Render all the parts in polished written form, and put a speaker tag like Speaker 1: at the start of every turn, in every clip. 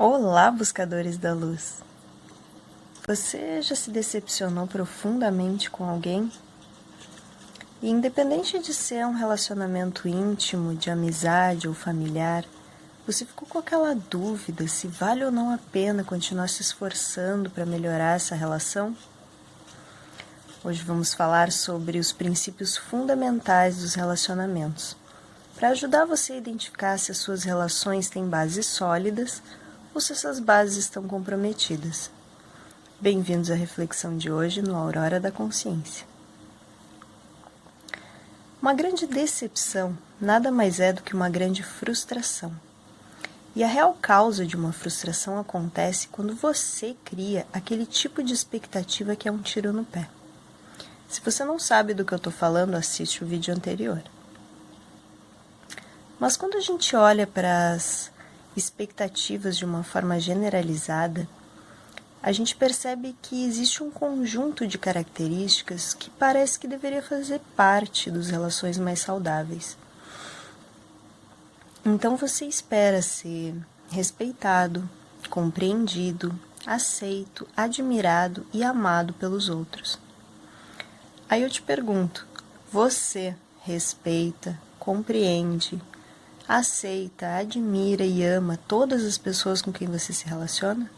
Speaker 1: Olá, buscadores da luz! Você já se decepcionou profundamente com alguém? E independente de ser um relacionamento íntimo, de amizade ou familiar, você ficou com aquela dúvida se vale ou não a pena continuar se esforçando para melhorar essa relação? Hoje vamos falar sobre os princípios fundamentais dos relacionamentos, para ajudar você a identificar se as suas relações têm bases sólidas ou se essas bases estão comprometidas. Bem-vindos à reflexão de hoje no Aurora da Consciência. Uma grande decepção nada mais é do que uma grande frustração. E a real causa de uma frustração acontece quando você cria aquele tipo de expectativa que é um tiro no pé. Se você não sabe do que eu estou falando, assiste o vídeo anterior. Mas quando a gente olha para as expectativas de uma forma generalizada, a gente percebe que existe um conjunto de características que parece que deveria fazer parte das relações mais saudáveis. Então você espera ser respeitado, compreendido, aceito, admirado e amado pelos outros. Aí eu te pergunto, você respeita, compreende, aceita, admira e ama todas as pessoas com quem você se relaciona?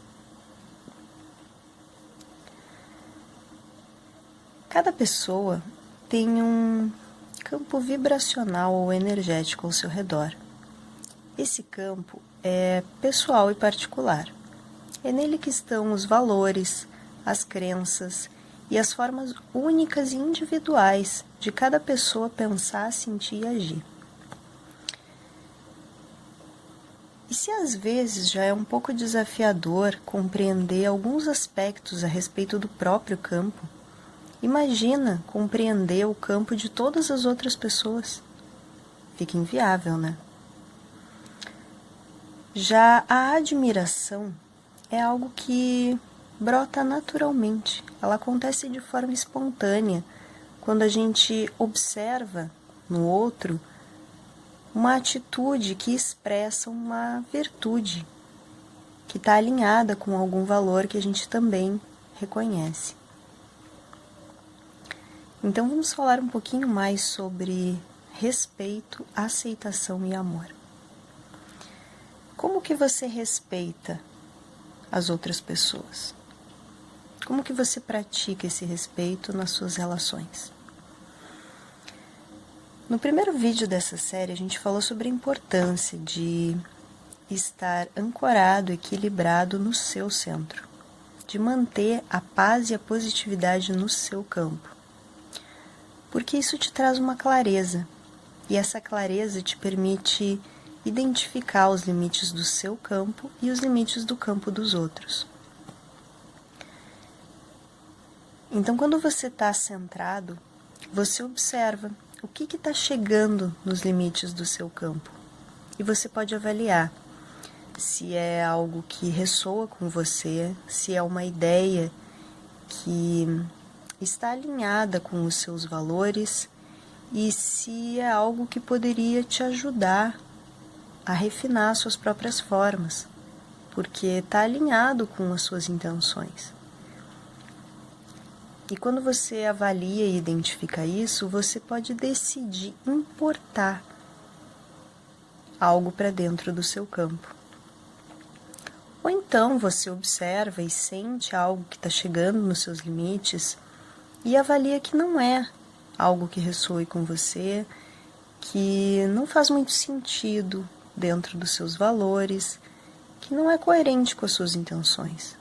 Speaker 1: Cada pessoa tem um campo vibracional ou energético ao seu redor. Esse campo é pessoal e particular. É nele que estão os valores, as crenças e as formas únicas e individuais de cada pessoa pensar, sentir e agir. E se às vezes já é um pouco desafiador compreender alguns aspectos a respeito do próprio campo, imagina compreender o campo de todas as outras pessoas. Fica inviável, né? Já a admiração é algo que brota naturalmente. Ela acontece de forma espontânea quando a gente observa no outro uma atitude que expressa uma virtude, que está alinhada com algum valor que a gente também reconhece. Então vamos falar um pouquinho mais sobre respeito, aceitação e amor. Como que você respeita as outras pessoas? Como que você pratica esse respeito nas suas relações? No primeiro vídeo dessa série, a gente falou sobre a importância de estar ancorado, equilibrado no seu centro, de manter a paz e a positividade no seu campo. Porque isso te traz uma clareza, e essa clareza te permite identificar os limites do seu campo e os limites do campo dos outros. Então, quando você está centrado, você observa o que está chegando nos limites do seu campo. E você pode avaliar se é algo que ressoa com você, se é uma ideia que está alinhada com os seus valores e se é algo que poderia te ajudar a refinar suas próprias formas, porque está alinhado com as suas intenções. E quando você avalia e identifica isso, você pode decidir importar algo para dentro do seu campo. Ou então você observa e sente algo que está chegando nos seus limites e avalia que não é algo que ressoe com você, que não faz muito sentido dentro dos seus valores, que não é coerente com as suas intenções,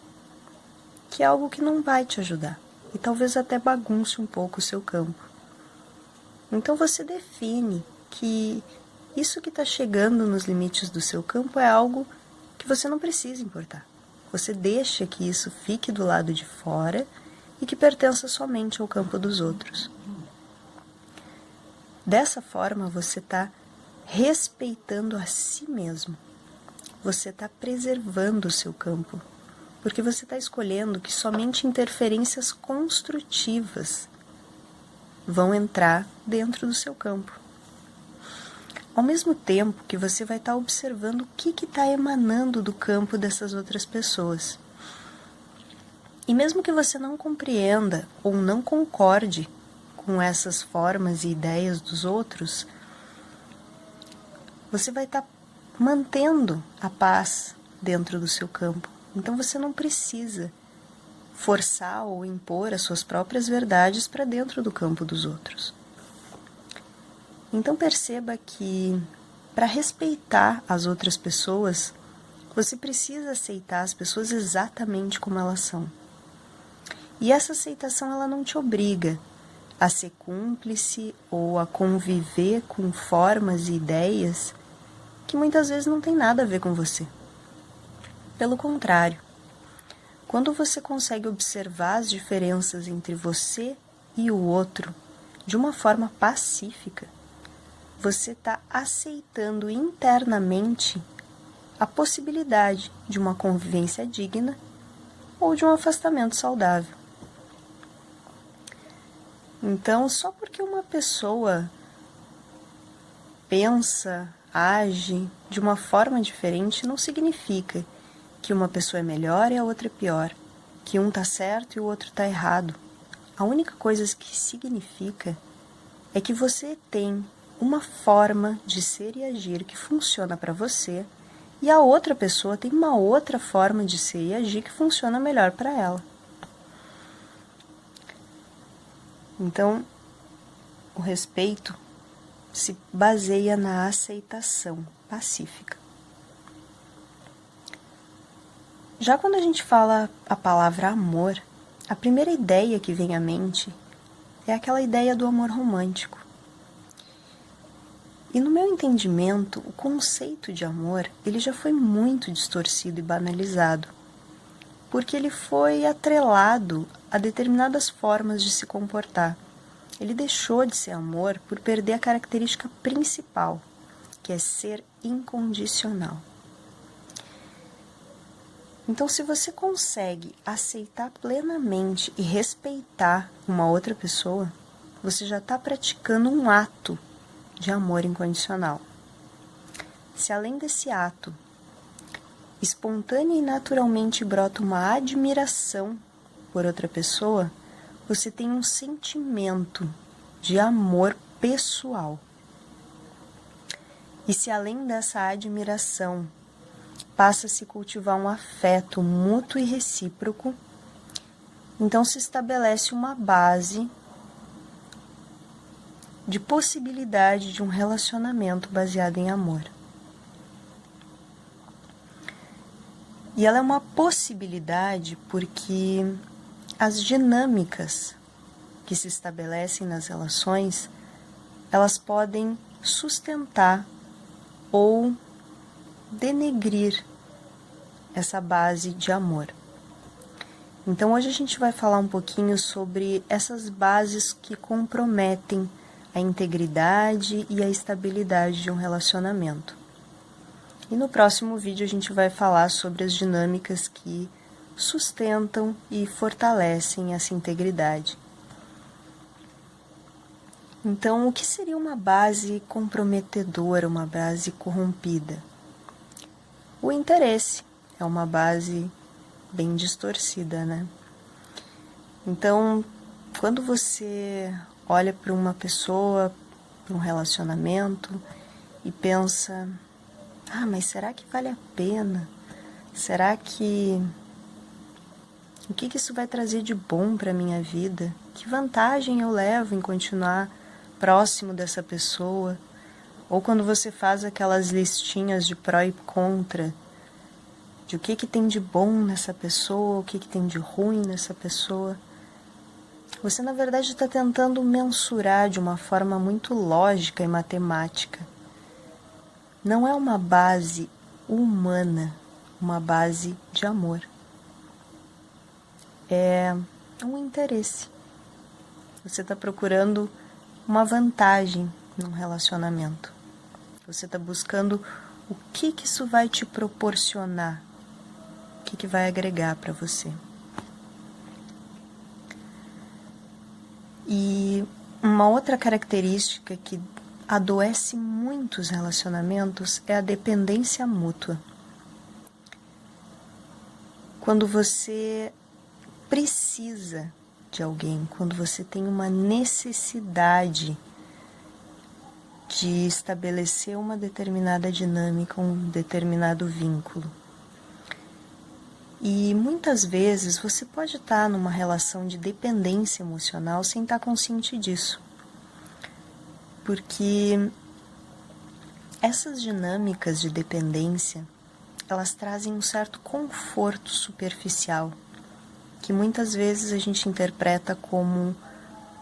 Speaker 1: que é algo que não vai te ajudar. E talvez até bagunce um pouco o seu campo. Então você define que isso que está chegando nos limites do seu campo é algo que você não precisa importar. Você deixa que isso fique do lado de fora e que pertença somente ao campo dos outros. Dessa forma você está respeitando a si mesmo. Você está preservando o seu campo. Porque você está escolhendo que somente interferências construtivas vão entrar dentro do seu campo. ao mesmo tempo que você vai estar observando o que está emanando do campo dessas outras pessoas. E mesmo que você não compreenda ou não concorde com essas formas e ideias dos outros, você vai estar mantendo a paz dentro do seu campo. Então você não precisa forçar ou impor as suas próprias verdades para dentro do campo dos outros. Então perceba que para respeitar as outras pessoas, você precisa aceitar as pessoas exatamente como elas são. E essa aceitação ela não te obriga a ser cúmplice ou a conviver com formas e ideias que muitas vezes não tem nada a ver com você. Pelo contrário, quando você consegue observar as diferenças entre você e o outro de uma forma pacífica, você está aceitando internamente a possibilidade de uma convivência digna ou de um afastamento saudável. Então, só porque uma pessoa pensa, age de uma forma diferente, não significa que uma pessoa é melhor e a outra é pior, que um está certo e o outro está errado. A única coisa que significa é que você tem uma forma de ser e agir que funciona para você e a outra pessoa tem uma outra forma de ser e agir que funciona melhor para ela. Então, o respeito se baseia na aceitação pacífica. Já quando a gente fala a palavra amor, a primeira ideia que vem à mente é aquela ideia do amor romântico. E no meu entendimento, o conceito de amor, ele já foi muito distorcido e banalizado, porque ele foi atrelado a determinadas formas de se comportar. Ele deixou de ser amor por perder a característica principal, que é ser incondicional. Então, se você consegue aceitar plenamente e respeitar uma outra pessoa, você já está praticando um ato de amor incondicional. Se além desse ato, espontânea e naturalmente brota uma admiração por outra pessoa, você tem um sentimento de amor pessoal. E se além dessa admiração passa a se cultivar um afeto mútuo e recíproco, então se estabelece uma base de possibilidade de um relacionamento baseado em amor. E ela é uma possibilidade porque as dinâmicas que se estabelecem nas relações, elas podem sustentar ou denegrir essa base de amor. Então hoje a gente vai falar um pouquinho sobre essas bases que comprometem a integridade e a estabilidade de um relacionamento. E no próximo vídeo a gente vai falar sobre as dinâmicas que sustentam e fortalecem essa integridade. Então, o que seria uma base comprometedora, uma base corrompida? O interesse é uma base bem distorcida, né? Então, quando você olha para uma pessoa, para um relacionamento e pensa, mas será que vale a pena? Será que... O que isso vai trazer de bom para a minha vida? Que vantagem eu levo em continuar próximo dessa pessoa? Ou quando você faz aquelas listinhas de pró e contra, de o que tem de bom nessa pessoa, o que tem de ruim nessa pessoa, você na verdade está tentando mensurar de uma forma muito lógica e matemática. Não é uma base humana, uma base de amor. É um interesse. Você está procurando uma vantagem num relacionamento. Você está buscando o que isso vai te proporcionar, o que vai agregar para você. E uma outra característica que adoece muito os relacionamentos é a dependência mútua. Quando você precisa de alguém, quando você tem uma necessidade de estabelecer uma determinada dinâmica, um determinado vínculo. E muitas vezes você pode estar numa relação de dependência emocional sem estar consciente disso. Porque essas dinâmicas de dependência, elas trazem um certo conforto superficial, que muitas vezes a gente interpreta como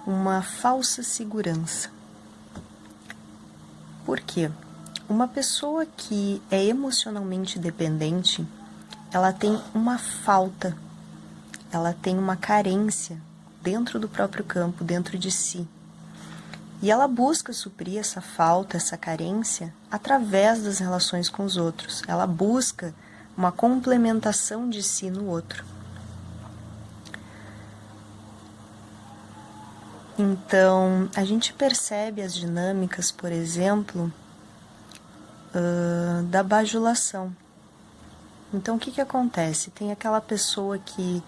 Speaker 1: uma falsa segurança. Por quê? Uma pessoa que é emocionalmente dependente, ela tem uma falta, ela tem uma carência dentro do próprio campo, dentro de si. E ela busca suprir essa falta, essa carência, através das relações com os outros. Ela busca uma complementação de si no outro. Então, a gente percebe as dinâmicas, por exemplo, da bajulação. Então, o que acontece? Tem aquela pessoa que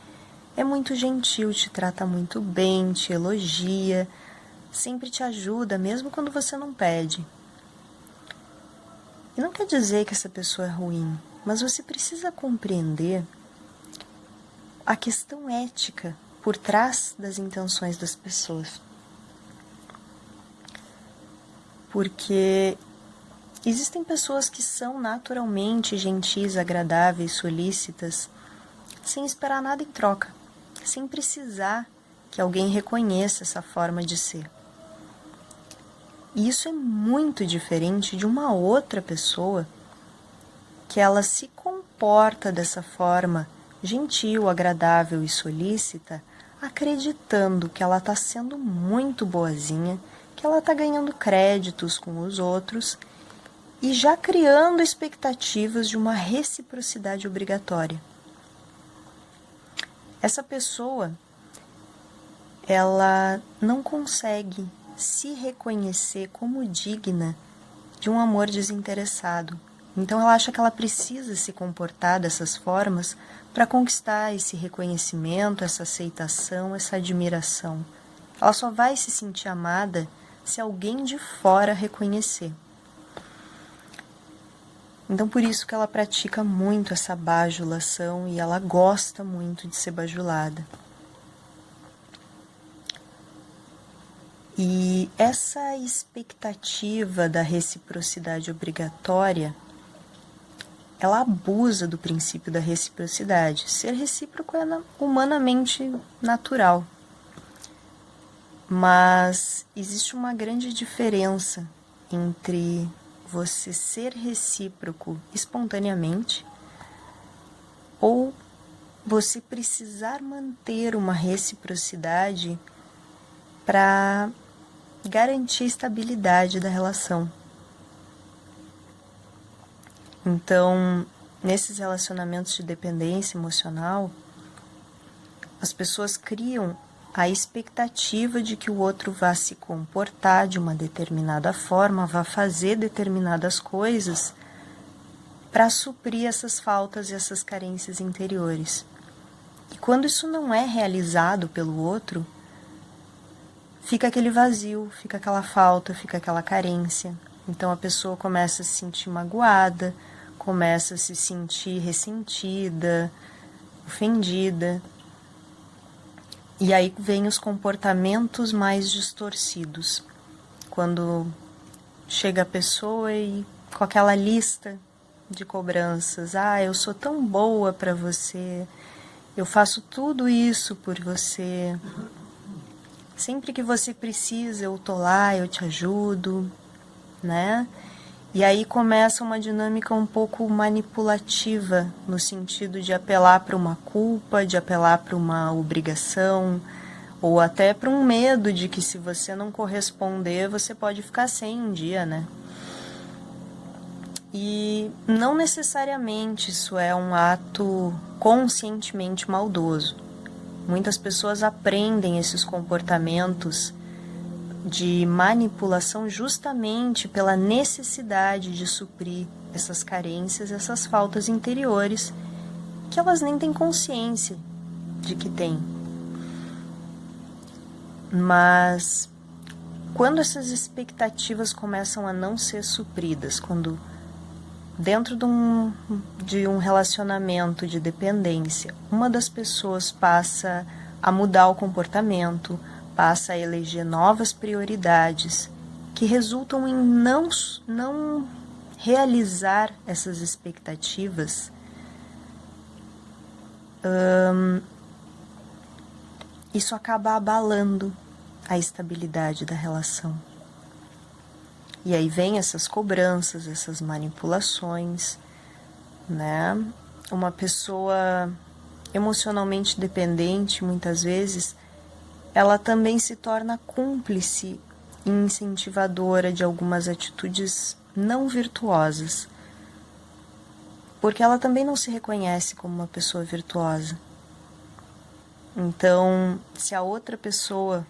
Speaker 1: é muito gentil, te trata muito bem, te elogia, sempre te ajuda, mesmo quando você não pede. E não quer dizer que essa pessoa é ruim, mas você precisa compreender a questão ética por trás das intenções das pessoas. Porque existem pessoas que são naturalmente gentis, agradáveis, solícitas, sem esperar nada em troca, sem precisar que alguém reconheça essa forma de ser. E isso é muito diferente de uma outra pessoa que ela se comporta dessa forma gentil, agradável e solícita, acreditando que ela está sendo muito boazinha, que ela está ganhando créditos com os outros e já criando expectativas de uma reciprocidade obrigatória. Essa pessoa, ela não consegue se reconhecer como digna de um amor desinteressado. Então ela acha que ela precisa se comportar dessas formas para conquistar esse reconhecimento, essa aceitação, essa admiração. Ela só vai se sentir amada se alguém de fora reconhecer. Então por isso que ela pratica muito essa bajulação e ela gosta muito de ser bajulada. E essa expectativa da reciprocidade obrigatória, ela abusa do princípio da reciprocidade. Ser recíproco é humanamente natural. Mas existe uma grande diferença entre você ser recíproco espontaneamente ou você precisar manter uma reciprocidade para garantir a estabilidade da relação. Então, nesses relacionamentos de dependência emocional, as pessoas criam a expectativa de que o outro vá se comportar de uma determinada forma, vá fazer determinadas coisas para suprir essas faltas e essas carências interiores. E quando isso não é realizado pelo outro, fica aquele vazio, fica aquela falta, fica aquela carência. Então a pessoa começa a se sentir magoada, começa a se sentir ressentida, ofendida. E aí vem os comportamentos mais distorcidos. Quando chega a pessoa e com aquela lista de cobranças. Eu sou tão boa para você, eu faço tudo isso por você. Sempre que você precisa, eu tô lá, eu te ajudo, né? E aí começa uma dinâmica um pouco manipulativa, no sentido de apelar para uma culpa, de apelar para uma obrigação, ou até para um medo de que se você não corresponder, você pode ficar sem um dia, né? E não necessariamente isso é um ato conscientemente maldoso. Muitas pessoas aprendem esses comportamentos de manipulação justamente pela necessidade de suprir essas carências, essas faltas interiores que elas nem têm consciência de que têm. Mas quando essas expectativas começam a não ser supridas, quando dentro de um relacionamento de dependência, uma das pessoas passa a mudar o comportamento, passa a eleger novas prioridades que resultam em não realizar essas expectativas, isso acaba abalando a estabilidade da relação. E aí vem essas cobranças, essas manipulações, né? Uma pessoa emocionalmente dependente, muitas vezes, ela também se torna cúmplice e incentivadora de algumas atitudes não virtuosas, porque ela também não se reconhece como uma pessoa virtuosa. Então, se a outra pessoa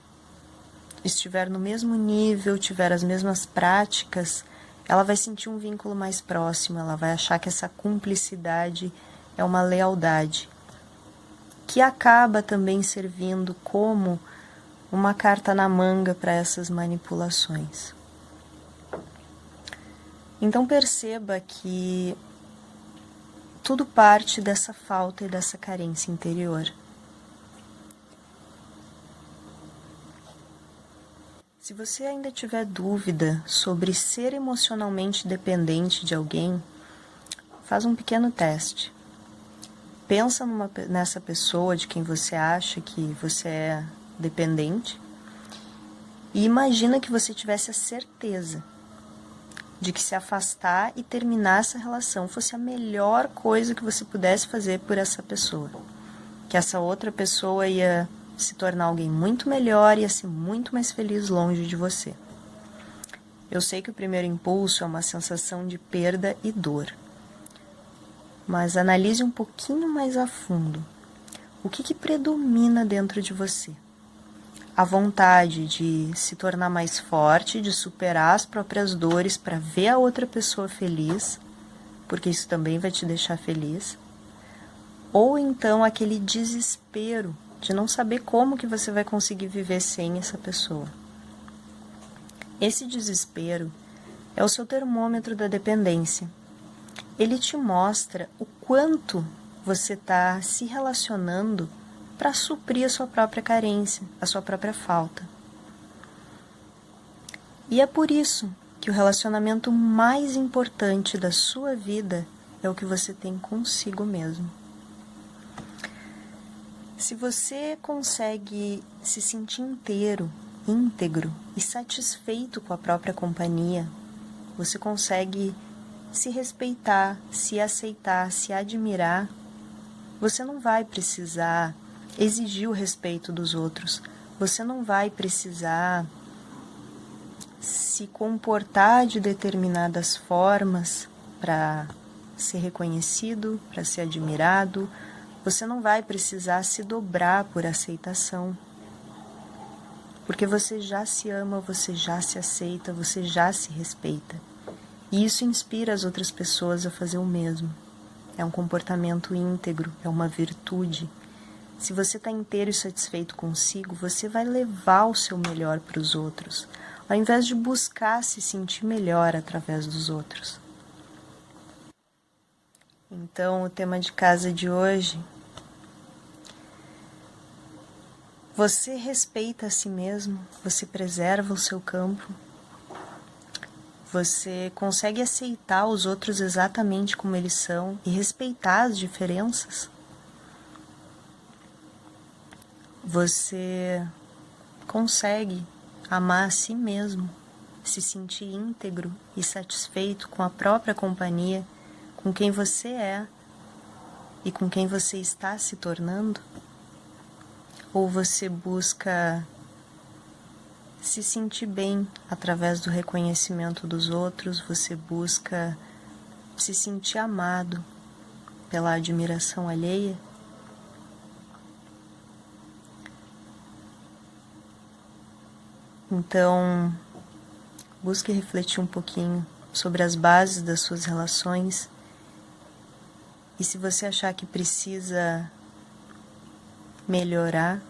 Speaker 1: estiver no mesmo nível, tiver as mesmas práticas, ela vai sentir um vínculo mais próximo, ela vai achar que essa cumplicidade é uma lealdade, que acaba também servindo como uma carta na manga para essas manipulações. Então perceba que tudo parte dessa falta e dessa carência interior. Se você ainda tiver dúvida sobre ser emocionalmente dependente de alguém, faz um pequeno teste. Pensa nessa pessoa de quem você acha que você é dependente e imagina que você tivesse a certeza de que se afastar e terminar essa relação fosse a melhor coisa que você pudesse fazer por essa pessoa. Que essa outra pessoa ia se tornar alguém muito melhor e ia ser muito mais feliz longe de você. Eu sei que o primeiro impulso é uma sensação de perda e dor. Mas analise um pouquinho mais a fundo. O que predomina dentro de você? A vontade de se tornar mais forte, de superar as próprias dores para ver a outra pessoa feliz, porque isso também vai te deixar feliz. Ou então aquele desespero de não saber como que você vai conseguir viver sem essa pessoa. Esse desespero é o seu termômetro da dependência. Ele te mostra o quanto você está se relacionando para suprir a sua própria carência, a sua própria falta. E é por isso que o relacionamento mais importante da sua vida é o que você tem consigo mesmo. Se você consegue se sentir inteiro, íntegro e satisfeito com a própria companhia, você consegue se respeitar, se aceitar, se admirar, você não vai precisar exigir o respeito dos outros, você não vai precisar se comportar de determinadas formas para ser reconhecido, para ser admirado, você não vai precisar se dobrar por aceitação, porque você já se ama, você já se aceita, você já se respeita. E isso inspira as outras pessoas a fazer o mesmo. É um comportamento íntegro, é uma virtude. Se você está inteiro e satisfeito consigo, você vai levar o seu melhor para os outros, ao invés de buscar se sentir melhor através dos outros. Então, o tema de casa de hoje: você respeita a si mesmo, você preserva o seu campo, você consegue aceitar os outros exatamente como eles são e respeitar as diferenças? Você consegue amar a si mesmo, se sentir íntegro e satisfeito com a própria companhia, com quem você é e com quem você está se tornando? Ou você busca se sentir bem através do reconhecimento dos outros, você busca se sentir amado pela admiração alheia? Então, busque refletir um pouquinho sobre as bases das suas relações. E se você achar que precisa melhorar,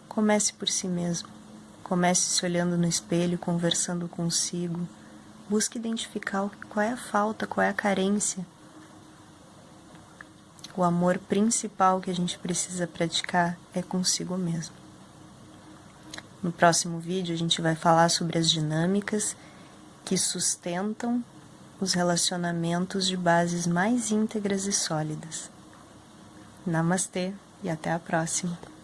Speaker 1: comece por si mesmo. Comece se olhando no espelho, conversando consigo. Busque identificar qual é a falta, qual é a carência. O amor principal que a gente precisa praticar é consigo mesmo. No próximo vídeo a gente vai falar sobre as dinâmicas que sustentam os relacionamentos de bases mais íntegras e sólidas. Namastê e até a próxima!